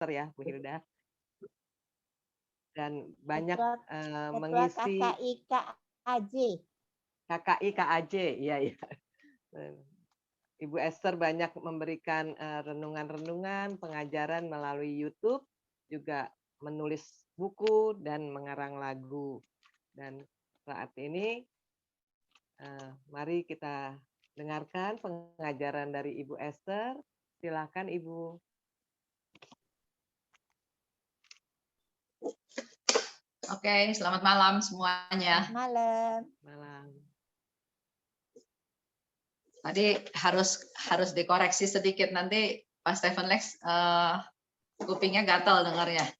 ya Bu Hilda. Dan banyak Ketua mengisi KKI KAJ. KKI KAJ, iya iya. Ibu Esther banyak memberikan renungan-renungan, pengajaran melalui YouTube, juga menulis buku dan mengarang lagu. Dan saat ini mari kita dengarkan pengajaran dari Ibu Esther. Silakan Ibu. Oke, selamat malam semuanya. Selamat malam. Malam. Tadi harus dikoreksi sedikit, nanti Pak Stephen Lex kupingnya gatal dengarnya.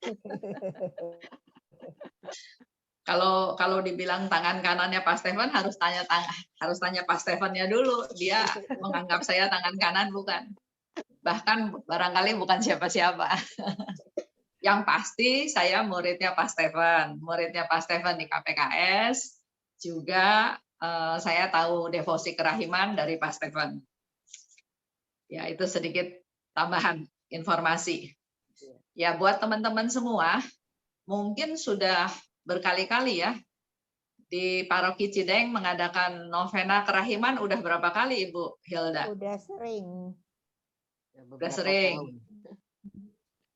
Kalau dibilang tangan kanannya Pak Stephen harus tanya Pak Stephennya dulu. Dia menganggap saya tangan kanan, bukan. Bahkan barangkali bukan siapa-siapa. Yang pasti saya muridnya Pak Stephen di KPKS. Juga saya tahu devosi kerahiman dari Pak Stephen. Ya, itu sedikit tambahan informasi. Ya, buat teman-teman semua, mungkin sudah berkali-kali ya di Paroki Cideng mengadakan novena kerahiman. Udah berapa kali Ibu Hilda? Udah sering. Udah sering.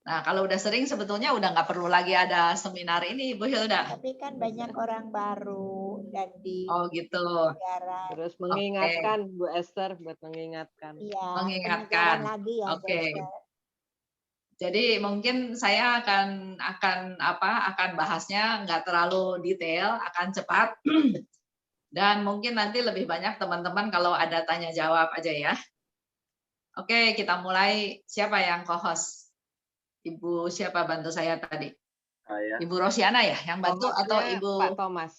Nah, kalau udah sering sebetulnya udah nggak perlu lagi ada seminar ini Ibu Hilda. Tapi kan banyak orang baru dan di Oh gitu. negara. Terus mengingatkan Bu Esther, buat mengingatkan. Iya, mengingatkan. lagi ya. Oke. Jadi mungkin saya akan bahasnya nggak terlalu detail, akan cepat. Dan mungkin nanti lebih banyak teman-teman kalau ada tanya jawab aja ya. Oke, kita mulai. Siapa yang co-host? Ibu siapa bantu saya tadi? Ibu Rosiana ya yang bantu, atau Ibu Pak Thomas?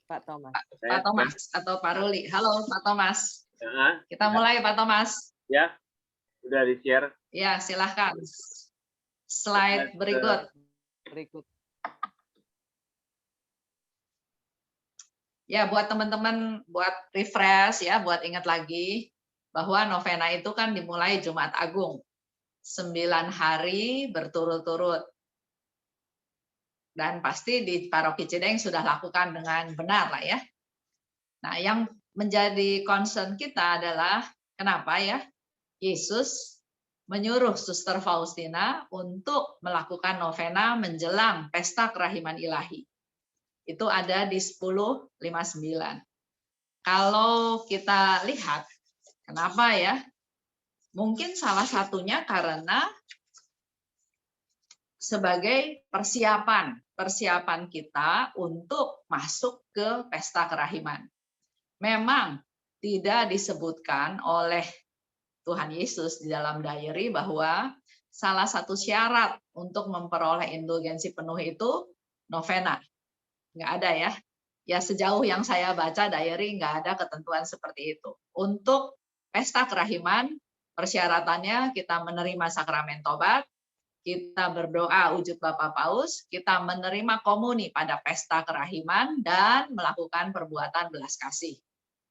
Pak Thomas. Pak Thomas atau Pak Ruli. Halo Pak Thomas. Kita mulai Pak Thomas. Ya, udah di-share. Ya, silahkan. Slide berikut. Ya, buat teman-teman, buat refresh ya, buat ingat lagi bahwa novena itu kan dimulai Jumat Agung. 9 hari berturut-turut. Dan pasti di Paroki Cideng sudah lakukan dengan benar lah ya. Nah, yang menjadi concern kita adalah kenapa ya Yesus menyuruh Suster Faustina untuk melakukan novena menjelang pesta kerahiman ilahi. Itu ada di 10:59. Kalau kita lihat, kenapa ya? Mungkin salah satunya karena sebagai persiapan kita untuk masuk ke pesta kerahiman. Memang tidak disebutkan oleh Tuhan Yesus di dalam diary bahwa salah satu syarat untuk memperoleh indulgensi penuh itu novena. Nggak ada ya. Ya sejauh yang saya baca diary nggak ada ketentuan seperti itu. Untuk pesta kerahiman, persyaratannya kita menerima sakramen tobat, kita berdoa wujud Bapa Paus, kita menerima komuni pada pesta kerahiman, dan melakukan perbuatan belas kasih.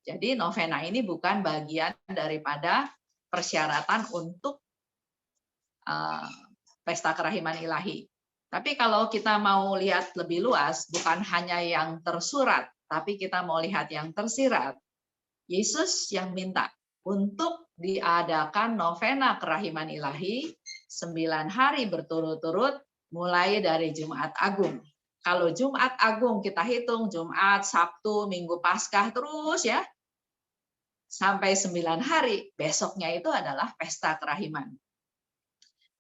Jadi novena ini bukan bagian daripada persyaratan untuk pesta kerahiman ilahi. Tapi kalau kita mau lihat lebih luas, bukan hanya yang tersurat, tapi kita mau lihat yang tersirat. Yesus yang minta untuk diadakan novena kerahiman ilahi 9 hari berturut-turut mulai dari Jumat Agung. Kalau Jumat Agung kita hitung Jumat, Sabtu, Minggu Paskah terus ya. Sampai 9 hari, besoknya itu adalah pesta kerahiman.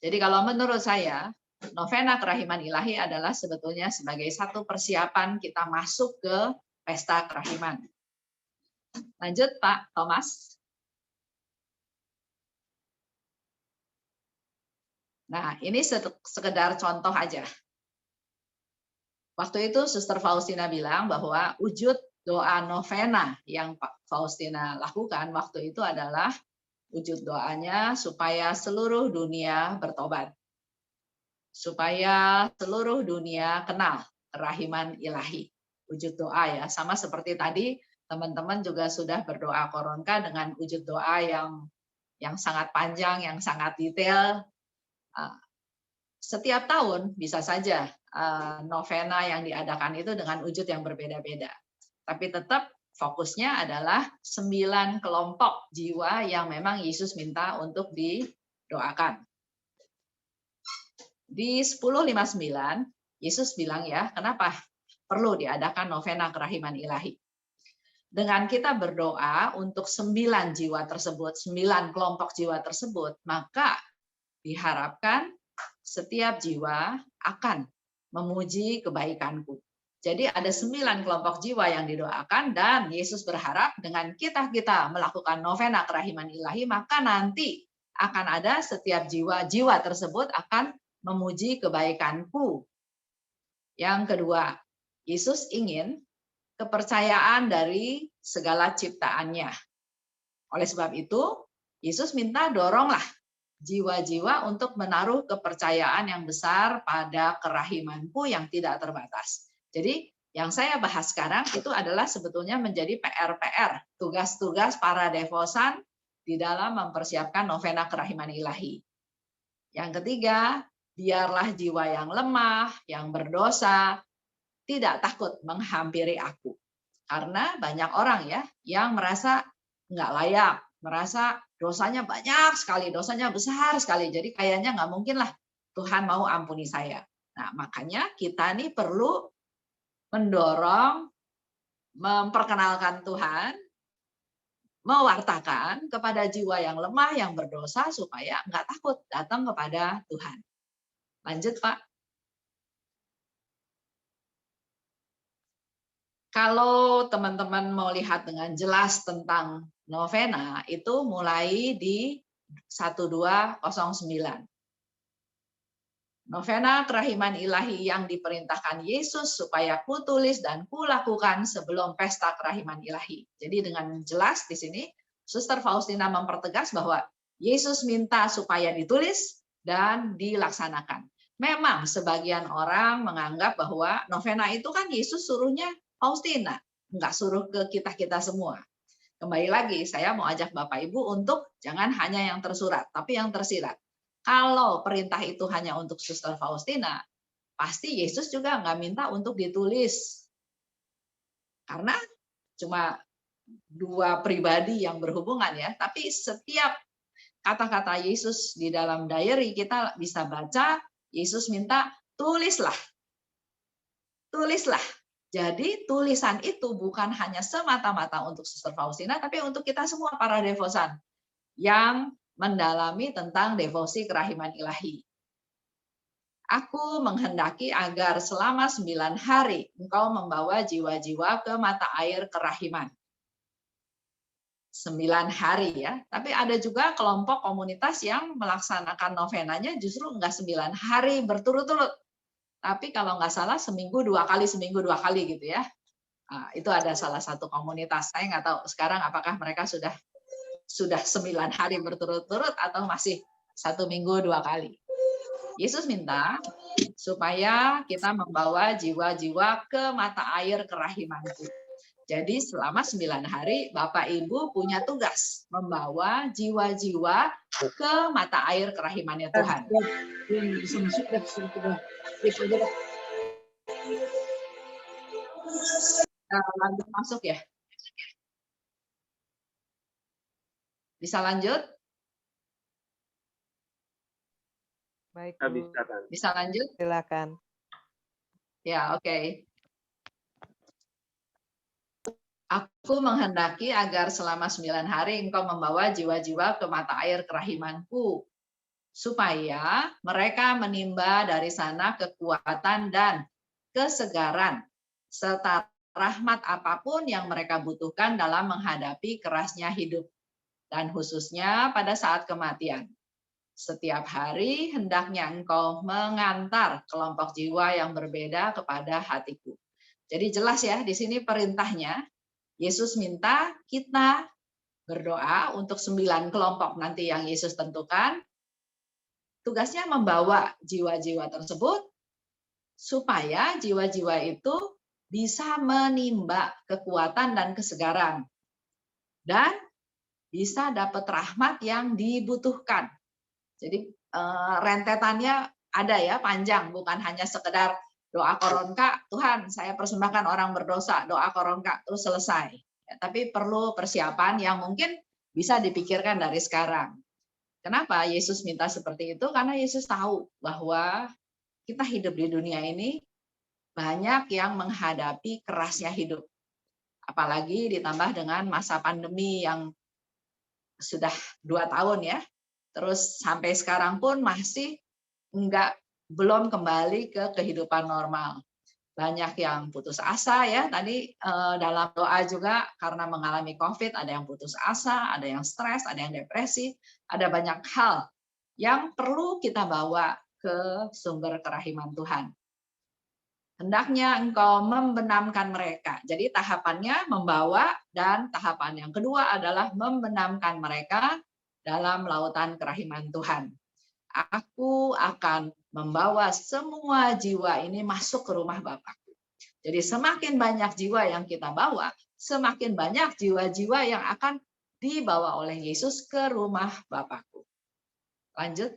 Jadi kalau menurut saya, novena kerahiman ilahi adalah sebetulnya sebagai satu persiapan kita masuk ke pesta kerahiman. Lanjut Pak Thomas. Nah, ini sekedar contoh aja. Waktu itu Suster Faustina bilang bahwa wujud doa novena yang Pak Faustina lakukan waktu itu adalah wujud doanya supaya seluruh dunia bertobat. Supaya seluruh dunia kenal kerahiman ilahi. Wujud doa ya, sama seperti tadi teman-teman juga sudah berdoa koronka dengan wujud doa yang sangat panjang, yang sangat detail. setiap tahun bisa saja novena yang diadakan itu dengan wujud yang berbeda-beda. Tapi tetap fokusnya adalah 9 kelompok jiwa yang memang Yesus minta untuk didoakan. Di 10:59, Yesus bilang ya, kenapa perlu diadakan novena kerahiman ilahi. Dengan kita berdoa untuk 9 jiwa tersebut, 9 kelompok jiwa tersebut, maka diharapkan setiap jiwa akan memuji kebaikanku. Jadi ada 9 kelompok jiwa yang didoakan dan Yesus berharap dengan kita melakukan novena kerahiman ilahi, maka nanti akan ada setiap jiwa tersebut akan memuji kebaikanku. Yang kedua, Yesus ingin kepercayaan dari segala ciptaannya. Oleh sebab itu, Yesus minta doronglah jiwa-jiwa untuk menaruh kepercayaan yang besar pada kerahimanku yang tidak terbatas. Jadi, yang saya bahas sekarang itu adalah sebetulnya menjadi PR-PR, tugas-tugas para devosan di dalam mempersiapkan novena kerahiman ilahi. Yang ketiga, biarlah jiwa yang lemah, yang berdosa, tidak takut menghampiri aku. Karena banyak orang ya yang merasa nggak layak, merasa dosanya banyak sekali, dosanya besar sekali. Jadi kayaknya nggak mungkin lah Tuhan mau ampuni saya. Nah, makanya kita nih perlu mendorong, memperkenalkan Tuhan, mewartakan kepada jiwa yang lemah, yang berdosa, supaya nggak takut datang kepada Tuhan. Lanjut, Pak. Kalau teman-teman mau lihat dengan jelas tentang novena, itu mulai di 1209. Novena kerahiman ilahi yang diperintahkan Yesus supaya kutulis dan kulakukan sebelum pesta kerahiman ilahi. Jadi dengan jelas di sini, Suster Faustina mempertegas bahwa Yesus minta supaya ditulis dan dilaksanakan. Memang sebagian orang menganggap bahwa novena itu kan Yesus suruhnya Faustina, nggak suruh ke kita-kita semua. Kembali lagi, saya mau ajak Bapak Ibu untuk jangan hanya yang tersurat, tapi yang tersirat. Kalau perintah itu hanya untuk Suster Faustina, pasti Yesus juga nggak minta untuk ditulis. Karena cuma 2 pribadi yang berhubungan ya, tapi setiap kata-kata Yesus di dalam diary kita bisa baca, Yesus minta tulislah. Tulislah. Jadi tulisan itu bukan hanya semata-mata untuk Suster Faustina, tapi untuk kita semua para devosan yang mendalami tentang devosi kerahiman ilahi. Aku menghendaki agar selama 9 hari engkau membawa jiwa-jiwa ke mata air kerahiman. 9 hari ya, tapi ada juga kelompok komunitas yang melaksanakan novenanya justru enggak 9 hari berturut-turut. Tapi kalau nggak salah seminggu 2 kali gitu ya. Nah, itu ada salah satu komunitas. Saya nggak tahu sekarang apakah mereka sudah 9 hari berturut-turut atau masih 1 minggu 2 kali. Yesus minta supaya kita membawa jiwa-jiwa ke mata air kerahimanku. Jadi selama 9 hari Bapak Ibu punya tugas membawa jiwa-jiwa ke mata air kerahimannya Tuhan. Lanjut masuk ya. Bisa lanjut? Baik, Bisa, kan? Bisa lanjut? silakan. Ya, oke. Aku menghendaki agar selama 9 hari engkau membawa jiwa-jiwa ke mata air kerahimanku, supaya mereka menimba dari sana kekuatan dan kesegaran, serta rahmat apapun yang mereka butuhkan dalam menghadapi kerasnya hidup, dan khususnya pada saat kematian. Setiap hari hendaknya engkau mengantar kelompok jiwa yang berbeda kepada hatiku. Jadi jelas ya, di sini perintahnya, Yesus minta kita berdoa untuk 9 kelompok nanti yang Yesus tentukan. Tugasnya membawa jiwa-jiwa tersebut supaya jiwa-jiwa itu bisa menimba kekuatan dan kesegaran. Dan bisa dapat rahmat yang dibutuhkan. Jadi rentetannya ada ya, panjang, bukan hanya sekedar doa koronka, Tuhan saya persembahkan orang berdosa, doa koronka terus selesai. Ya, tapi perlu persiapan yang mungkin bisa dipikirkan dari sekarang. Kenapa Yesus minta seperti itu? Karena Yesus tahu bahwa kita hidup di dunia ini banyak yang menghadapi kerasnya hidup. Apalagi ditambah dengan masa pandemi yang sudah 2 tahun ya. Terus sampai sekarang pun masih belum kembali ke kehidupan normal. Banyak yang putus asa ya, tadi dalam doa juga karena mengalami COVID, ada yang putus asa, ada yang stres, ada yang depresi, ada banyak hal yang perlu kita bawa ke sumber kerahiman Tuhan. Hendaknya engkau membenamkan mereka. Jadi tahapannya membawa, dan tahapan yang kedua adalah membenamkan mereka dalam lautan kerahiman Tuhan. Aku akan membawa semua jiwa ini masuk ke rumah Bapakku. Jadi semakin banyak jiwa yang kita bawa, semakin banyak jiwa-jiwa yang akan dibawa oleh Yesus ke rumah Bapakku. Lanjut.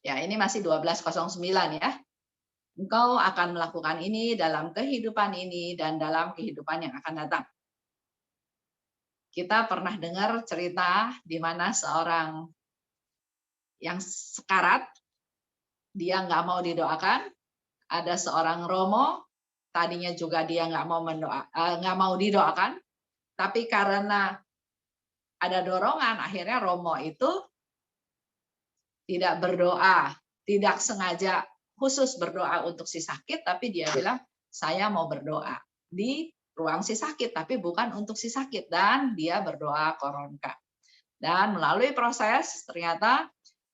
Ya, ini masih 12:09 ya. Engkau akan melakukan ini dalam kehidupan ini dan dalam kehidupan yang akan datang. Kita pernah dengar cerita di mana seorang yang sekarat, dia nggak mau didoakan. Ada seorang romo, tadinya juga dia nggak mau didoakan, tapi karena ada dorongan, akhirnya romo itu tidak berdoa, tidak sengaja khusus berdoa untuk si sakit, tapi dia bilang, saya mau berdoa di ruang si sakit, tapi bukan untuk si sakit. Dan dia berdoa koronka. Dan melalui proses, ternyata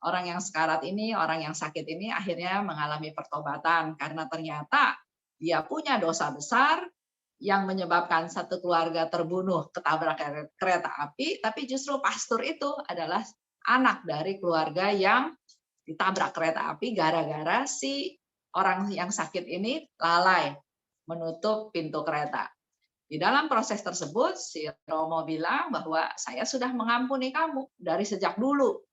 orang yang sekarat ini, orang yang sakit ini akhirnya mengalami pertobatan. Karena ternyata dia punya dosa besar yang menyebabkan satu keluarga terbunuh ketabrak kereta api, tapi justru pastor itu adalah anak dari keluarga yang ditabrak kereta api gara-gara si orang yang sakit ini lalai menutup pintu kereta. Di dalam proses tersebut, si Romo bilang bahwa saya sudah mengampuni kamu dari sejak dulu.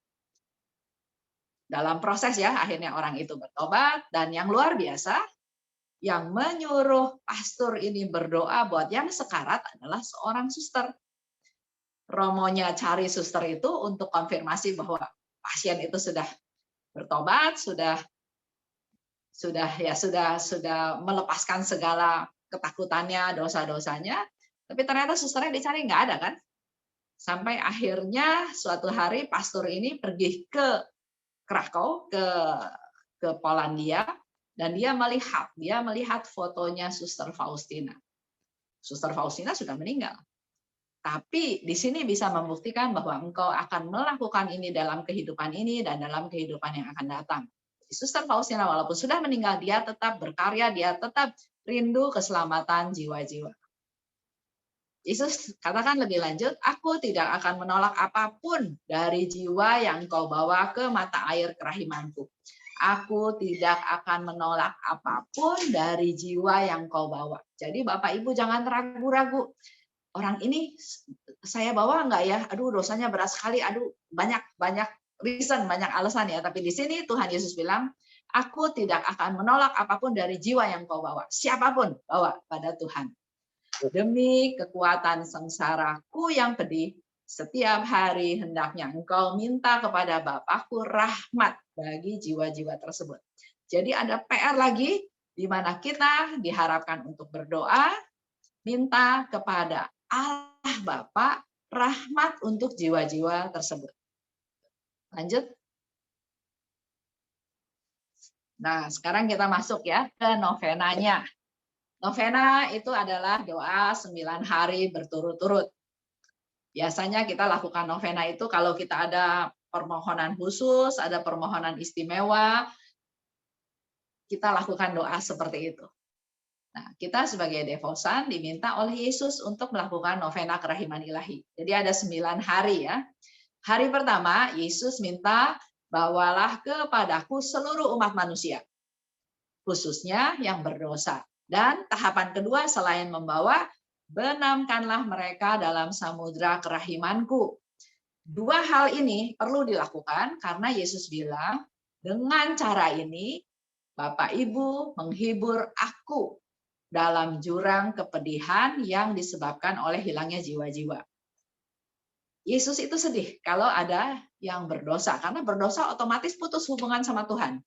Dalam proses ya, akhirnya orang itu bertobat, dan yang luar biasa, yang menyuruh pastor ini berdoa buat yang sekarat adalah seorang suster. Romonya cari suster itu untuk konfirmasi bahwa pasien itu sudah bertobat, sudah melepaskan segala ketakutannya, dosa-dosanya, tapi ternyata susternya dicari nggak ada kan? Sampai akhirnya suatu hari pastor ini pergi ke Krakow, ke Polandia, dan dia melihat fotonya Suster Faustina. Suster Faustina sudah meninggal. Tapi di sini bisa membuktikan bahwa engkau akan melakukan ini dalam kehidupan ini dan dalam kehidupan yang akan datang. Suster Faustina walaupun sudah meninggal, dia tetap berkarya, dia tetap rindu keselamatan jiwa-jiwa. Yesus katakan lebih lanjut, aku tidak akan menolak apapun dari jiwa yang engkau bawa ke mata air kerahimanku. Aku tidak akan menolak apapun dari jiwa yang engkau bawa. Jadi Bapak Ibu jangan ragu-ragu. Orang ini saya bawa enggak ya? Aduh dosanya berat sekali. Aduh banyak reason, banyak alasan ya. Tapi di sini Tuhan Yesus bilang, aku tidak akan menolak apapun dari jiwa yang kau bawa. Siapapun bawa pada Tuhan. Demi kekuatan sengsaraku yang pedih, setiap hari hendaknya engkau minta kepada Bapakku rahmat bagi jiwa-jiwa tersebut. Jadi ada PR lagi, di mana kita diharapkan untuk berdoa, minta kepada Allah Bapa rahmat untuk jiwa-jiwa tersebut. Lanjut. Nah, sekarang kita masuk ya ke novenanya. Novena itu adalah doa 9 hari berturut-turut. Biasanya kita lakukan novena itu kalau kita ada permohonan khusus, ada permohonan istimewa, kita lakukan doa seperti itu. Nah, kita sebagai devosan diminta oleh Yesus untuk melakukan novena kerahiman ilahi. Jadi ada 9 hari ya. Hari pertama, Yesus minta, bawalah kepadaku seluruh umat manusia, khususnya yang berdosa. Dan tahapan kedua, selain membawa, benamkanlah mereka dalam samudra kerahimanku. Dua hal ini perlu dilakukan karena Yesus bilang, dengan cara ini Bapak Ibu menghibur aku dalam jurang kepedihan yang disebabkan oleh hilangnya jiwa-jiwa. Yesus itu sedih kalau ada yang berdosa, karena berdosa otomatis putus hubungan sama Tuhan.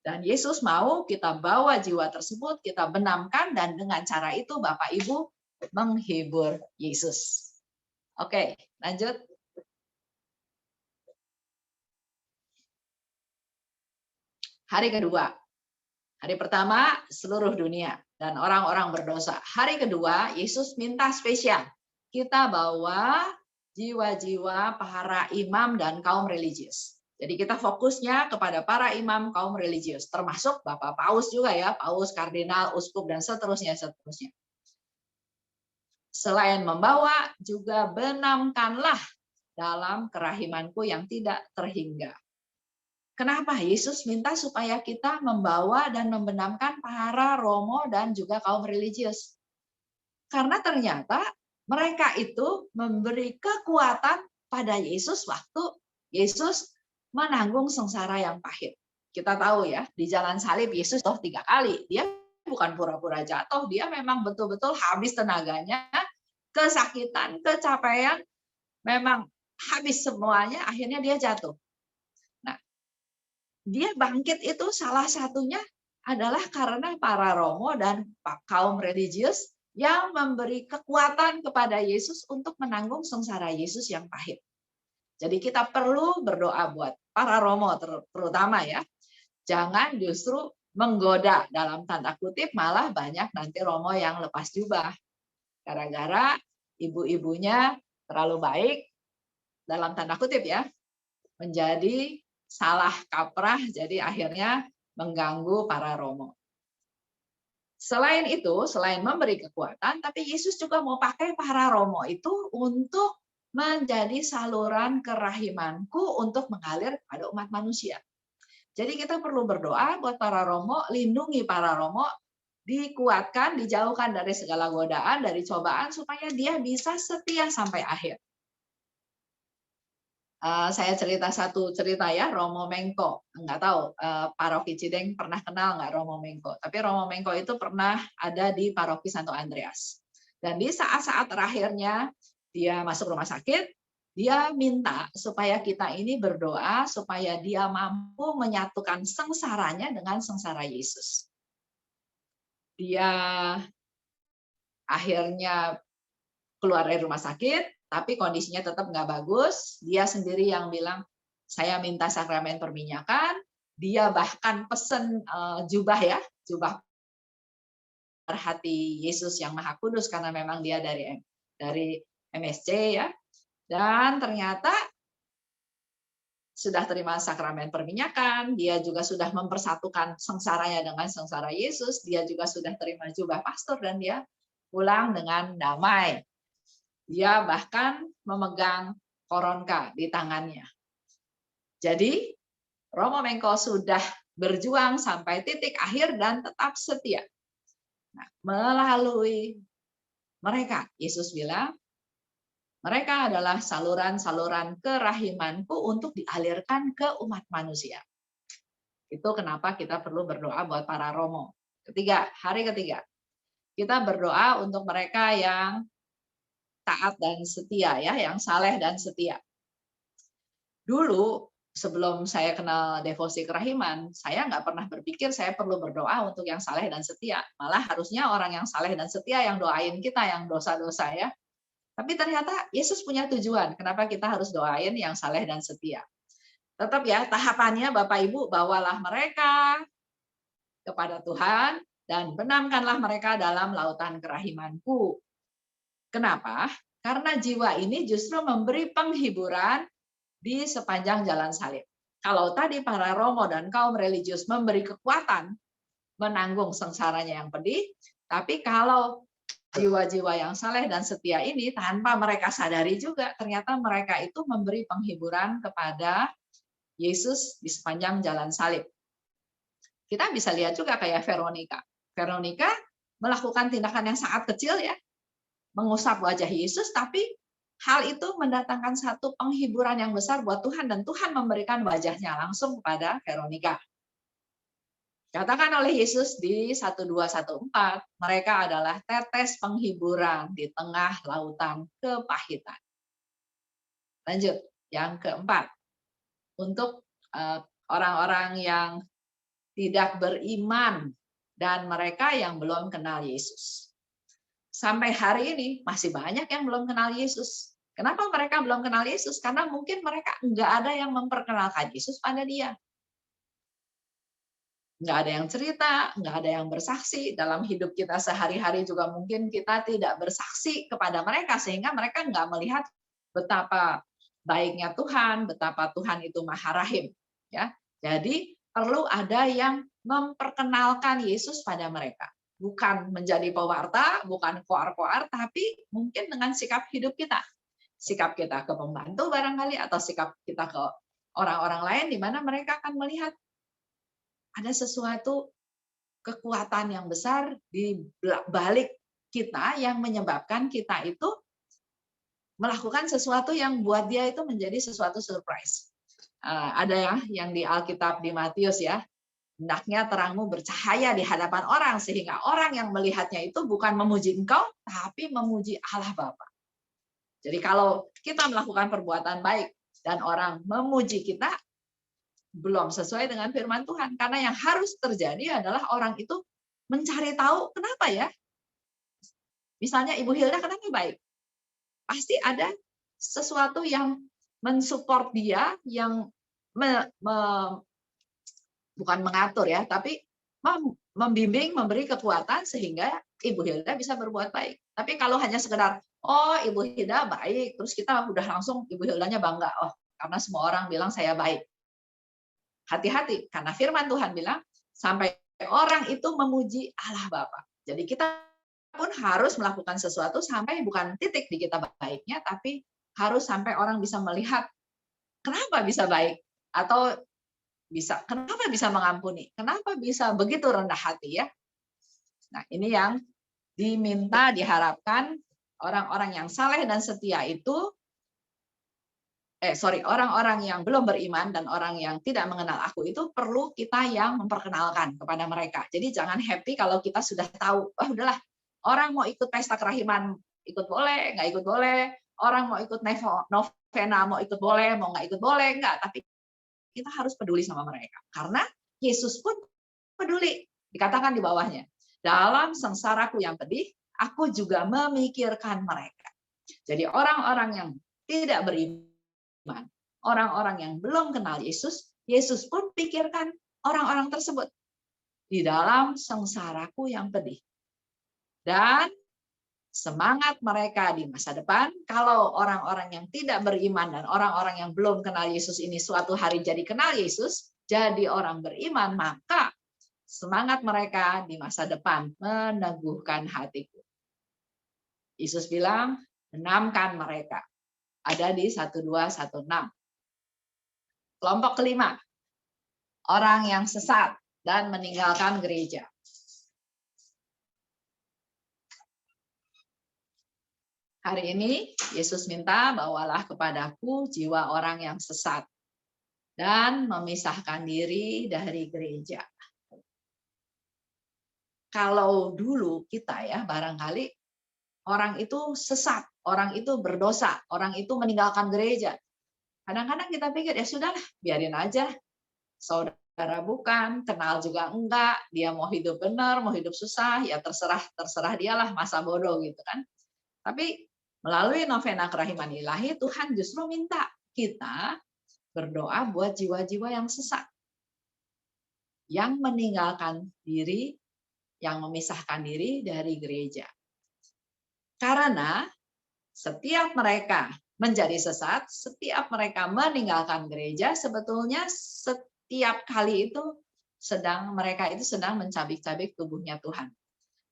Dan Yesus mau kita bawa jiwa tersebut, kita benamkan, dan dengan cara itu Bapak Ibu menghibur Yesus. Oke, lanjut. Hari kedua. Hari pertama, seluruh dunia dan orang-orang berdosa. Hari kedua, Yesus minta spesial. Kita bawa jiwa-jiwa para imam dan kaum religius. Jadi kita fokusnya kepada para imam kaum religius, termasuk Bapak Paus juga ya, Paus, Kardinal, Uskup, dan seterusnya. Selain membawa, juga benamkanlah dalam kerahimanku yang tidak terhingga. Kenapa Yesus minta supaya kita membawa dan membenamkan para romo dan juga kaum religius? Karena ternyata mereka itu memberi kekuatan pada Yesus waktu Yesus menanggung sengsara yang pahit. Kita tahu ya, di jalan salib Yesus 3 kali. Dia bukan pura-pura jatuh, dia memang betul-betul habis tenaganya, kesakitan, kecapean, memang habis semuanya, akhirnya dia jatuh. Dia bangkit itu salah satunya adalah karena para romo dan kaum religius yang memberi kekuatan kepada Yesus untuk menanggung sengsara Yesus yang pahit. Jadi kita perlu berdoa buat para romo terutama ya. Jangan justru menggoda dalam tanda kutip, malah banyak nanti romo yang lepas jubah. Gara-gara ibu-ibunya terlalu baik dalam tanda kutip ya. Menjadi salah kaprah, jadi akhirnya mengganggu para romo. Selain itu, selain memberi kekuatan, tapi Yesus juga mau pakai para romo itu untuk menjadi saluran kerahimanku untuk mengalir pada umat manusia. Jadi kita perlu berdoa buat para romo, lindungi para romo, dikuatkan, dijauhkan dari segala godaan, dari cobaan, supaya dia bisa setia sampai akhir. Saya cerita satu cerita ya, Romo Mengko. Nggak tahu Paroki Cideng pernah kenal nggak Romo Mengko. Tapi Romo Mengko itu pernah ada di Paroki Santo Andreas. Dan di saat-saat terakhirnya dia masuk rumah sakit, dia minta supaya kita ini berdoa supaya dia mampu menyatukan sengsaranya dengan sengsara Yesus. Dia akhirnya keluar dari rumah sakit, tapi kondisinya tetap nggak bagus. Dia sendiri yang bilang, saya minta sakramen perminyakan. Dia bahkan pesen jubah ya, jubah hati Yesus yang Maha Kudus, karena memang dia dari MSC ya. Dan ternyata sudah terima sakramen perminyakan, dia juga sudah mempersatukan sengsaranya dengan sengsara Yesus, dia juga sudah terima jubah pastor, dan dia pulang dengan damai. Dia bahkan memegang koronka di tangannya. Jadi, Romo Mengko sudah berjuang sampai titik akhir dan tetap setia. Nah, melalui mereka, Yesus bilang, mereka adalah saluran-saluran kerahimanku untuk dialirkan ke umat manusia. Itu kenapa kita perlu berdoa buat para romo. Hari ketiga, kita berdoa untuk mereka yang taat dan setia ya, yang saleh dan setia. Dulu sebelum saya kenal devosi kerahiman, saya nggak pernah berpikir saya perlu berdoa untuk yang saleh dan setia. Malah harusnya orang yang saleh dan setia yang doain kita yang dosa-dosa ya. Tapi ternyata Yesus punya tujuan kenapa kita harus doain yang saleh dan setia. Tetap ya, tahapannya Bapak Ibu, bawalah mereka kepada Tuhan dan benamkanlah mereka dalam lautan kerahimanku. Kenapa? Karena jiwa ini justru memberi penghiburan di sepanjang jalan salib. Kalau tadi para romo dan kaum religius memberi kekuatan menanggung sengsaranya yang pedih, tapi kalau jiwa-jiwa yang saleh dan setia ini tanpa mereka sadari juga, ternyata mereka itu memberi penghiburan kepada Yesus di sepanjang jalan salib. Kita bisa lihat juga kayak Veronica. Veronica melakukan tindakan yang sangat kecil ya, mengusap wajah Yesus, tapi hal itu mendatangkan satu penghiburan yang besar buat Tuhan, dan Tuhan memberikan wajahnya langsung kepada Veronica. Katakan oleh Yesus di 1214, mereka adalah tetes penghiburan di tengah lautan kepahitan. Lanjut, yang keempat. Untuk orang-orang yang tidak beriman dan mereka yang belum kenal Yesus. Sampai hari ini masih banyak yang belum kenal Yesus. Kenapa mereka belum kenal Yesus? Karena mungkin mereka nggak ada yang memperkenalkan Yesus pada dia. Nggak ada yang cerita, nggak ada yang bersaksi. Dalam hidup kita sehari-hari juga mungkin kita tidak bersaksi kepada mereka, sehingga mereka nggak melihat betapa baiknya Tuhan, betapa Tuhan itu Maha Rahim. Ya, jadi perlu ada yang memperkenalkan Yesus pada mereka. Bukan menjadi pewarta, bukan koar-koar, tapi mungkin dengan sikap hidup kita. Sikap kita ke pembantu barangkali, atau sikap kita ke orang-orang lain, di mana mereka akan melihat ada sesuatu kekuatan yang besar di balik kita yang menyebabkan kita itu melakukan sesuatu yang buat dia itu menjadi sesuatu surprise. Ada ya yang di Alkitab di Matius ya, hendaknya terangmu bercahaya di hadapan orang sehingga orang yang melihatnya itu bukan memuji engkau tapi memuji Allah Bapa. Jadi kalau kita melakukan perbuatan baik dan orang memuji kita, belum sesuai dengan firman Tuhan. Karena yang harus terjadi adalah orang itu mencari tahu kenapa ya. Misalnya Ibu Hilda kenapa baik? Pasti ada sesuatu yang mensupport dia, yang bukan mengatur ya, tapi membimbing, memberi kekuatan sehingga Ibu Hilda bisa berbuat baik. Tapi kalau hanya sekedar, oh Ibu Hilda baik, terus kita udah langsung Ibu Hildanya bangga, oh karena semua orang bilang saya baik. Hati-hati, karena firman Tuhan bilang, sampai orang itu memuji Allah Bapa. Jadi kita pun harus melakukan sesuatu sampai bukan titik di kita baiknya, tapi harus sampai orang bisa melihat kenapa bisa baik, atau kenapa bisa mengampuni, kenapa bisa begitu rendah hati ya. Nah ini yang diminta, diharapkan orang-orang yang saleh dan setia itu, orang-orang yang belum beriman dan orang yang tidak mengenal aku itu perlu kita yang memperkenalkan kepada mereka. Jadi jangan happy kalau kita sudah tahu, wah udahlah, orang mau ikut pesta kerahiman ikut boleh, nggak ikut boleh, orang mau ikut novena mau ikut boleh, mau nggak ikut boleh, enggak. Tapi kita harus peduli sama mereka. Karena Yesus pun peduli. Dikatakan di bawahnya, dalam sengsaraku yang pedih, aku juga memikirkan mereka. Jadi orang-orang yang tidak beriman, orang-orang yang belum kenal Yesus, Yesus pun pikirkan orang-orang tersebut di dalam sengsaraku yang pedih. Dan semangat mereka di masa depan, kalau orang-orang yang tidak beriman dan orang-orang yang belum kenal Yesus ini suatu hari jadi kenal Yesus, jadi orang beriman, maka semangat mereka di masa depan meneguhkan hatiku. Yesus bilang, benamkan mereka. Ada di 1216. Kelompok kelima, orang yang sesat dan meninggalkan gereja. Hari ini Yesus minta, bawalah kepadaku jiwa orang yang sesat dan memisahkan diri dari gereja. Kalau dulu kita ya barangkali orang itu sesat, orang itu berdosa, orang itu meninggalkan gereja. Kadang-kadang kita pikir ya sudahlah, biarin aja. Saudara bukan, kenal juga enggak, dia mau hidup benar, mau hidup susah, ya terserah dialah, masa bodoh gitu kan. Tapi melalui novena kerahiman ilahi, Tuhan justru minta kita berdoa buat jiwa-jiwa yang sesat, yang meninggalkan diri, yang memisahkan diri dari gereja. Karena setiap mereka menjadi sesat, setiap mereka meninggalkan gereja, sebetulnya setiap kali itu mereka itu sedang mencabik-cabik tubuhnya Tuhan.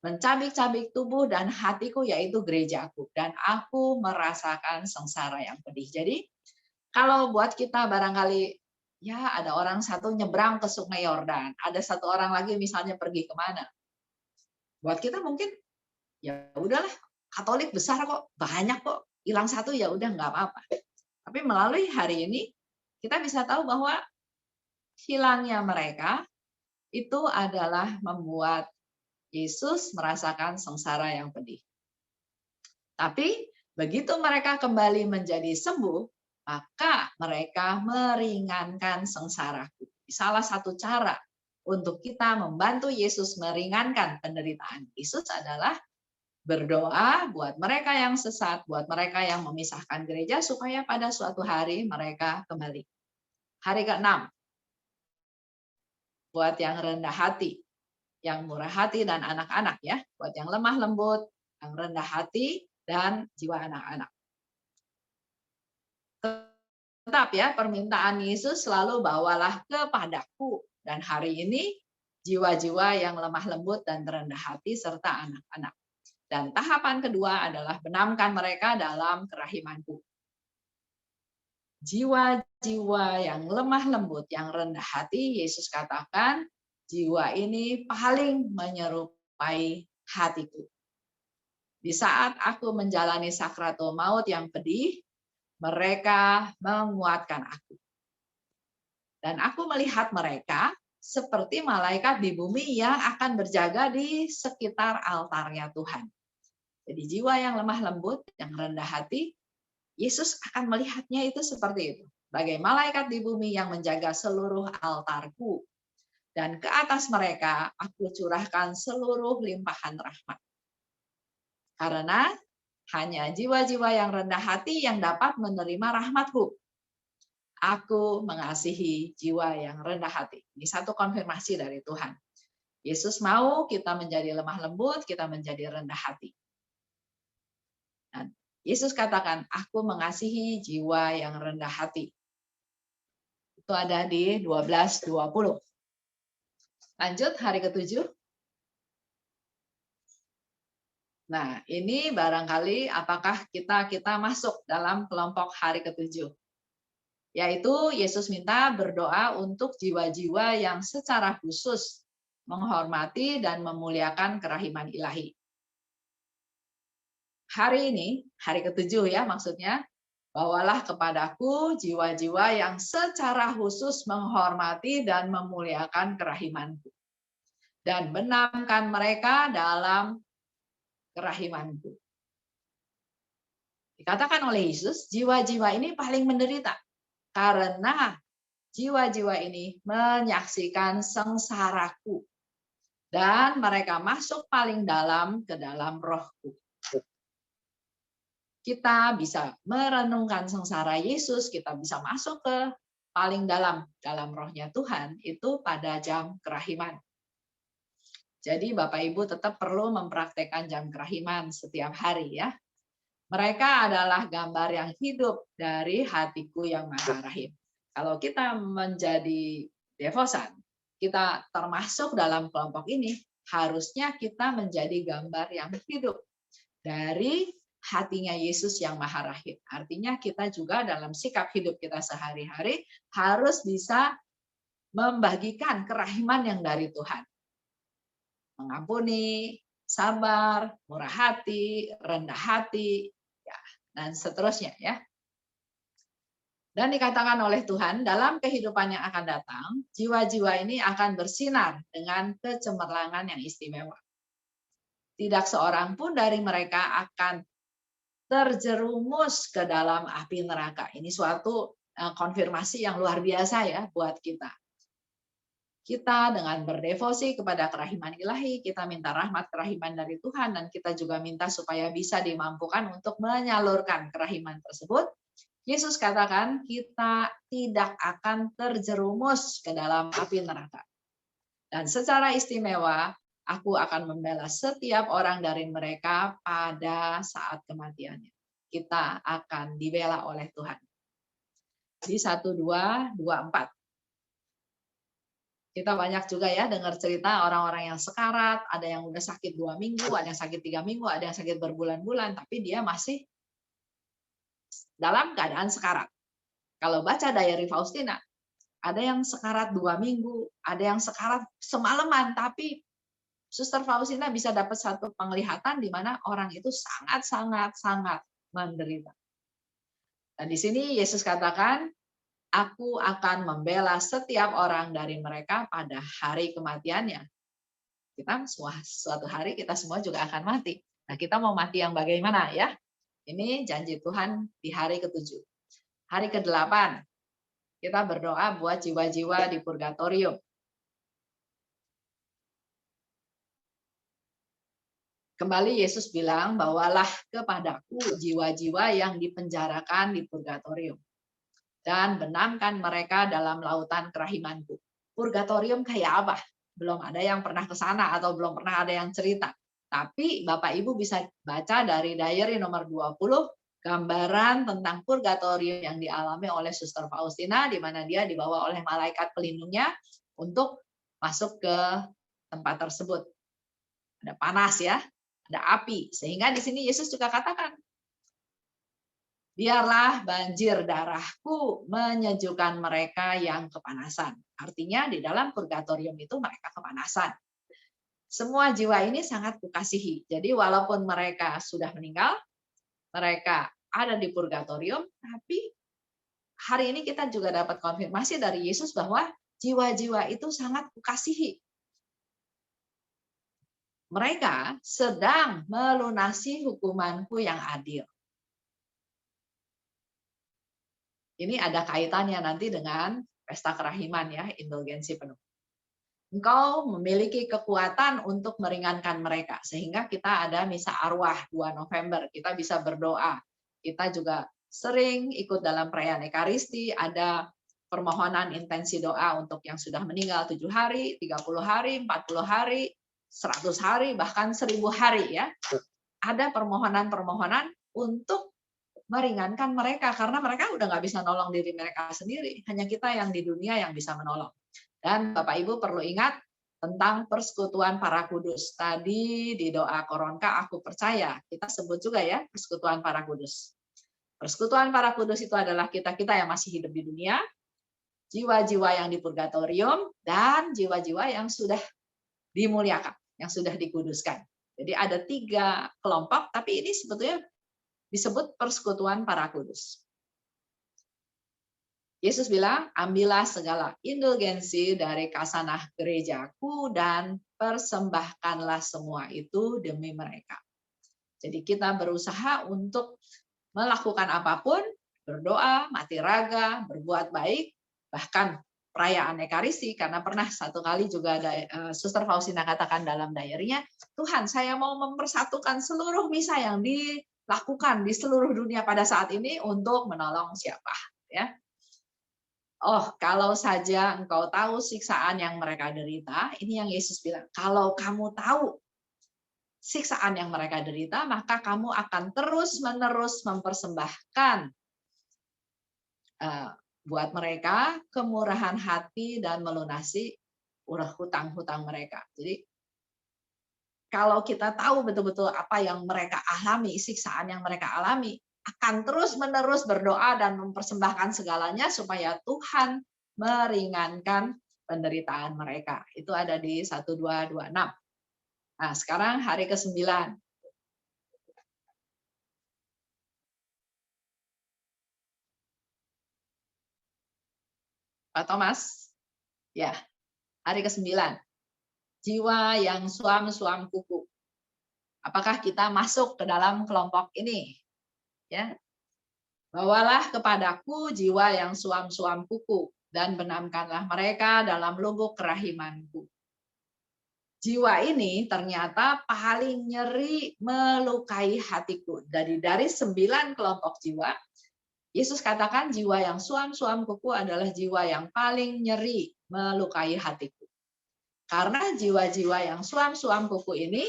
Mencabik-cabik tubuh dan hatiku, yaitu gerejaku, dan aku merasakan sengsara yang pedih. Jadi kalau buat kita barangkali ya ada orang satu nyebrang ke Sungai Yordan, ada satu orang lagi misalnya pergi kemana, buat kita mungkin ya udahlah, Katolik besar kok, banyak kok, hilang satu ya udah nggak apa-apa. Tapi melalui hari ini kita bisa tahu bahwa hilangnya mereka itu adalah membuat Yesus merasakan sengsara yang pedih. Tapi begitu mereka kembali menjadi sembuh, maka mereka meringankan sengsaraku. Salah satu cara untuk kita membantu Yesus meringankan penderitaan Yesus adalah berdoa buat mereka yang sesat, buat mereka yang memisahkan gereja, supaya pada suatu hari mereka kembali. Hari ke-6, buat yang rendah hati, yang murah hati dan anak-anak ya, buat yang lemah lembut, yang rendah hati dan jiwa anak-anak. Tetap ya, permintaan Yesus selalu bawalah kepadaku. Dan hari ini jiwa-jiwa yang lemah lembut dan rendah hati serta anak-anak. Dan tahapan kedua adalah benamkan mereka dalam kerahimanku. Jiwa-jiwa yang lemah lembut, yang rendah hati, Yesus katakan, jiwa ini paling menyerupai hatiku. Di saat aku menjalani sakratul maut yang pedih, mereka menguatkan aku. Dan aku melihat mereka seperti malaikat di bumi yang akan berjaga di sekitar altarnya Tuhan. Jadi jiwa yang lemah lembut, yang rendah hati, Yesus akan melihatnya itu seperti itu. Bagai malaikat di bumi yang menjaga seluruh altarku. Dan ke atas mereka aku curahkan seluruh limpahan rahmat. Karena hanya jiwa-jiwa yang rendah hati yang dapat menerima rahmatku. Aku mengasihi jiwa yang rendah hati. Ini satu konfirmasi dari Tuhan. Yesus mau kita menjadi lemah lembut, kita menjadi rendah hati. Dan Yesus katakan, aku mengasihi jiwa yang rendah hati. Itu ada di 12:20. Lanjut hari ke-7. Nah, ini barangkali apakah kita masuk dalam kelompok hari ke-7. Yaitu Yesus minta berdoa untuk jiwa-jiwa yang secara khusus menghormati dan memuliakan kerahiman ilahi. Hari ini, hari ke-7 ya maksudnya, bawalah kepadaku jiwa-jiwa yang secara khusus menghormati dan memuliakan kerahimanku. Dan benamkan mereka dalam kerahimanku. Dikatakan oleh Yesus, jiwa-jiwa ini paling menderita. Karena jiwa-jiwa ini menyaksikan sengsaraku. Dan mereka masuk paling dalam ke dalam rohku. Kita bisa merenungkan sengsara Yesus, kita bisa masuk ke paling dalam rohnya Tuhan, itu pada jam kerahiman. Jadi Bapak Ibu tetap perlu mempraktekkan jam kerahiman setiap hari ya. Mereka adalah gambar yang hidup dari hatiku yang maha rahim. Kalau kita menjadi devosan, kita termasuk dalam kelompok ini, harusnya kita menjadi gambar yang hidup dari hatinya Yesus yang maha rahim. Artinya kita juga dalam sikap hidup kita sehari-hari harus bisa membagikan kerahiman yang dari Tuhan. Mengampuni, sabar, murah hati, rendah hati, ya, dan seterusnya ya. Dan dikatakan oleh Tuhan, dalam kehidupan yang akan datang, jiwa-jiwa ini akan bersinar dengan kecemerlangan yang istimewa. Tidak seorang pun dari mereka akan terjerumus ke dalam api neraka. Ini suatu konfirmasi yang luar biasa ya buat kita. Kita dengan berdevosi kepada kerahiman ilahi, kita minta rahmat kerahiman dari Tuhan, dan kita juga minta supaya bisa dimampukan untuk menyalurkan kerahiman tersebut. Yesus katakan kita tidak akan terjerumus ke dalam api neraka. Dan secara istimewa, aku akan membela setiap orang dari mereka pada saat kematiannya. Kita akan dibela oleh Tuhan. Di 1-2-2-4. Kita banyak juga ya dengar cerita orang-orang yang sekarat, ada yang udah sakit 2 minggu, ada yang sakit 3 minggu, ada yang sakit berbulan-bulan, tapi dia masih dalam keadaan sekarat. Kalau baca diary Faustina, ada yang sekarat 2 minggu, ada yang sekarat semalaman, tapi Suster Faustina bisa dapat satu penglihatan di mana orang itu sangat menderita. Dan di sini Yesus katakan, aku akan membela setiap orang dari mereka pada hari kematiannya. Kita suatu hari kita semua juga akan mati. Nah, kita mau mati yang bagaimana ya? Ini janji Tuhan di hari ke-7. Hari ke-8, kita berdoa buat jiwa-jiwa di purgatorium. Kembali Yesus bilang, bawalah kepadaku jiwa-jiwa yang dipenjarakan di purgatorium. Dan benamkan mereka dalam lautan kerahimanku. Purgatorium kayak apa? Belum ada yang pernah ke sana atau belum pernah ada yang cerita. Tapi Bapak Ibu bisa baca dari diary nomor 20, gambaran tentang purgatorium yang dialami oleh Suster Faustina, di mana dia dibawa oleh malaikat pelindungnya untuk masuk ke tempat tersebut. Ada panas ya, ada api. Sehingga di sini Yesus juga katakan, biarlah banjir darahku menyejukkan mereka yang kepanasan. Artinya di dalam purgatorium itu mereka kepanasan. Semua jiwa ini sangat kukasihi. Jadi walaupun mereka sudah meninggal, mereka ada di purgatorium, tapi hari ini kita juga dapat konfirmasi dari Yesus bahwa jiwa-jiwa itu sangat kukasihi. Mereka sedang melunasi hukumanku yang adil. Ini ada kaitannya nanti dengan pesta kerahiman ya, indulgensi penuh. Engkau memiliki kekuatan untuk meringankan mereka. Sehingga kita ada misa arwah 2 November. Kita bisa berdoa. Kita juga sering ikut dalam perayaan Ekaristi. Ada permohonan intensi doa untuk yang sudah meninggal 7 hari, 30 hari, 40 hari, 100 hari, bahkan 1000 hari ya. Ada permohonan-permohonan untuk meringankan mereka. Karena mereka udah nggak bisa nolong diri mereka sendiri. Hanya kita yang di dunia yang bisa menolong. Dan Bapak Ibu perlu ingat tentang persekutuan para kudus. Tadi di doa Koronka aku percaya, kita sebut juga ya persekutuan para kudus. Persekutuan para kudus itu adalah kita-kita yang masih hidup di dunia, jiwa-jiwa yang di purgatorium, dan jiwa-jiwa yang sudah dimuliakan, yang sudah dikuduskan. Jadi ada 3 kelompok, tapi ini sebetulnya disebut persekutuan para kudus. Yesus bilang, ambillah segala indulgensi dari kasanah gerejaku dan persembahkanlah semua itu demi mereka. Jadi kita berusaha untuk melakukan apapun, berdoa, mati raga, berbuat baik, bahkan perayaan Ekaristi, karena pernah satu kali juga ada Suster Faustina katakan dalam diary-nya, Tuhan saya mau mempersatukan seluruh misa yang dilakukan di seluruh dunia pada saat ini untuk menolong siapa. Ya. Oh, kalau saja engkau tahu siksaan yang mereka derita, ini yang Yesus bilang, kalau kamu tahu siksaan yang mereka derita, maka kamu akan terus-menerus mempersembahkan buat mereka kemurahan hati dan melunasi hutang-hutang mereka. Jadi, kalau kita tahu betul-betul apa yang mereka alami, siksaan yang mereka alami, akan terus-menerus berdoa dan mempersembahkan segalanya supaya Tuhan meringankan penderitaan mereka. Itu ada di 1226. Nah, sekarang hari ke-9. Pak Thomas? Ya, hari ke-9. Jiwa yang suam-suam kuku. Apakah kita masuk ke dalam kelompok ini? Ya, bawalah kepadaku jiwa yang suam-suam kuku dan benamkanlah mereka dalam lubuk kerahimanku. Jiwa ini ternyata paling nyeri melukai hatiku. Dari 9 kelompok jiwa, Yesus katakan jiwa yang suam-suam kuku adalah jiwa yang paling nyeri melukai hatiku. Karena jiwa-jiwa yang suam-suam kuku ini,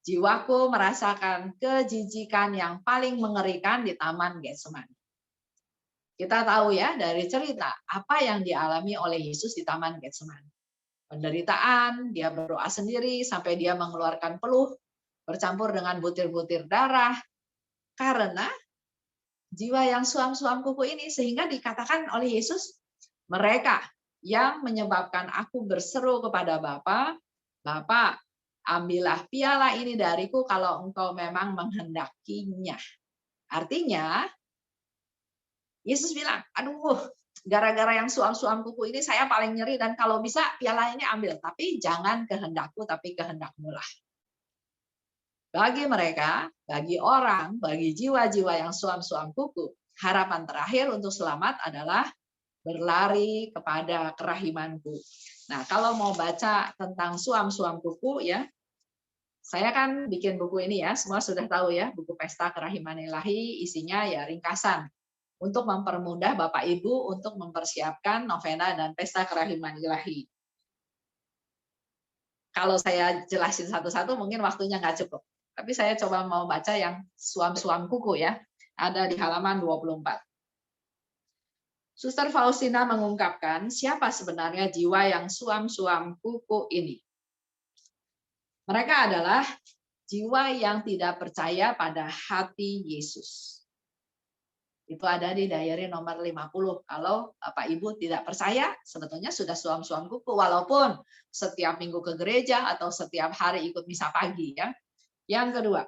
jiwaku merasakan kejijikan yang paling mengerikan di Taman Getsemani. Kita tahu ya dari cerita apa yang dialami oleh Yesus di Taman Getsemani. Penderitaan, dia berdoa sendiri sampai dia mengeluarkan peluh bercampur dengan butir-butir darah. Karena jiwa yang suam-suam kuku ini, sehingga dikatakan oleh Yesus, mereka yang menyebabkan aku berseru kepada Bapa, Bapa, ambillah piala ini dariku kalau engkau memang menghendakinya. Artinya, Yesus bilang, aduh, gara-gara yang suam-suam kuku ini saya paling nyeri dan kalau bisa piala ini ambil. Tapi jangan kehendakku, tapi kehendakmu lah. Bagi mereka, bagi orang, bagi jiwa-jiwa yang suam-suam kuku, harapan terakhir untuk selamat adalah berlari kepada kerahimanku. Nah, kalau mau baca tentang suam-suam kuku ya, saya kan bikin buku ini ya, semua sudah tahu ya, buku Pesta Kerahiman Ilahi, isinya ya ringkasan untuk mempermudah Bapak Ibu untuk mempersiapkan novena dan Pesta Kerahiman Ilahi. Kalau saya jelasin satu-satu mungkin waktunya nggak cukup. Tapi saya coba mau baca yang suam-suam kuku ya. Ada di halaman 24. Suster Faustina mengungkapkan siapa sebenarnya jiwa yang suam-suam kuku ini. Mereka adalah jiwa yang tidak percaya pada hati Yesus. Itu ada di diary nomor 50. Kalau Bapak Ibu tidak percaya, sebetulnya sudah suam-suam kuku. Walaupun setiap minggu ke gereja atau setiap hari ikut misa pagi ya. Yang kedua,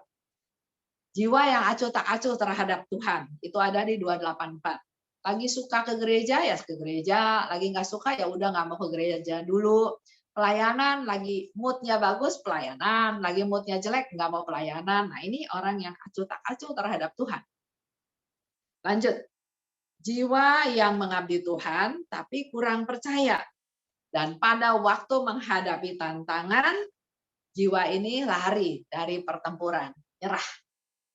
jiwa yang acuh tak acuh terhadap Tuhan. Itu ada di 284. Lagi suka ke gereja, ya ke gereja. Lagi nggak suka, ya udah nggak mau ke gereja dulu. Pelayanan, lagi moodnya bagus, pelayanan. Lagi moodnya jelek, nggak mau pelayanan. Nah ini orang yang acuh tak acuh terhadap Tuhan. Lanjut. Jiwa yang mengabdi Tuhan, tapi kurang percaya. Dan pada waktu menghadapi tantangan, jiwa ini lari dari pertempuran, nyerah.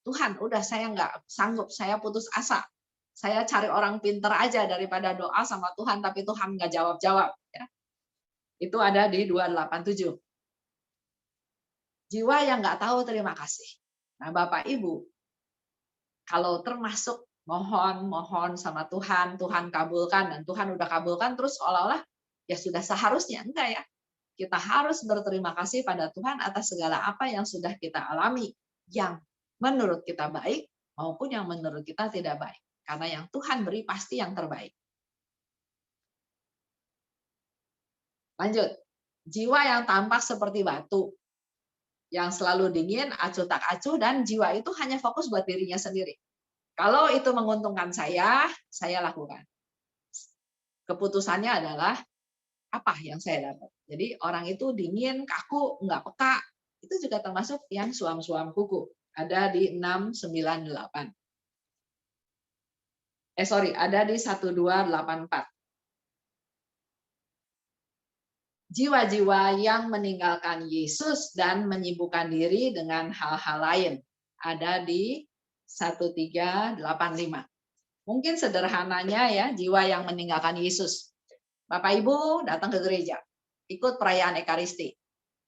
Tuhan, udah saya nggak sanggup, saya putus asa. Saya cari orang pinter aja daripada doa sama Tuhan, tapi Tuhan nggak jawab-jawab. Ya. Itu ada di 287. Jiwa yang nggak tahu terima kasih. Nah, Bapak Ibu, kalau termasuk mohon sama Tuhan, Tuhan kabulkan, dan Tuhan udah kabulkan, terus seolah-olah ya sudah seharusnya. Enggak ya. Kita harus berterima kasih pada Tuhan atas segala apa yang sudah kita alami, yang menurut kita baik maupun yang menurut kita tidak baik. Karena yang Tuhan beri pasti yang terbaik. Lanjut. Jiwa yang tampak seperti batu, yang selalu dingin, acuh tak acuh, dan jiwa itu hanya fokus buat dirinya sendiri. Kalau itu menguntungkan saya lakukan. Keputusannya adalah apa yang saya dapat. Jadi orang itu dingin, kaku, nggak peka. Itu juga termasuk yang suam-suam kuku. Ada di 698. Ada di 1284. Jiwa-jiwa yang meninggalkan Yesus dan menyibukkan diri dengan hal-hal lain. Ada di 1385. Mungkin sederhananya ya, jiwa yang meninggalkan Yesus. Bapak Ibu datang ke gereja, ikut perayaan Ekaristi,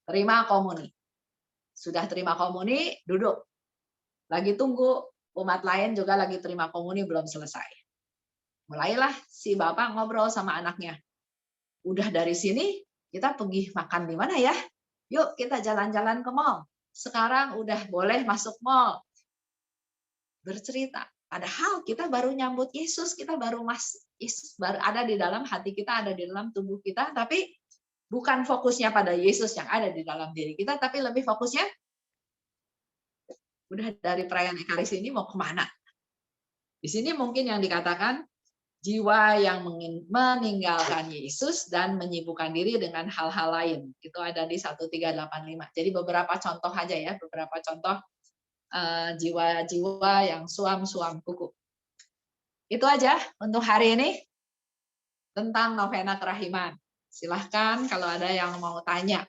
terima komuni. Sudah terima komuni, duduk. Lagi tunggu, umat lain juga lagi terima komuni, belum selesai. Mulailah si Bapak ngobrol sama anaknya. Udah dari sini, kita pergi makan di mana ya? Yuk kita jalan-jalan ke mall. Sekarang udah boleh masuk mall. Bercerita. Padahal kita baru nyambut Yesus, kita baru Yesus baru ada di dalam hati kita, ada di dalam tubuh kita, tapi bukan fokusnya pada Yesus yang ada di dalam diri kita, tapi lebih fokusnya udah dari perayaan Ekaristi ini mau kemana? Di sini mungkin yang dikatakan jiwa yang meninggalkan Yesus dan menyibukkan diri dengan hal-hal lain. Itu ada di 1385. Jadi beberapa contoh aja ya, beberapa contoh jiwa-jiwa yang suam-suam kuku. Itu aja untuk hari ini tentang novena kerahiman. Silahkan kalau ada yang mau tanya.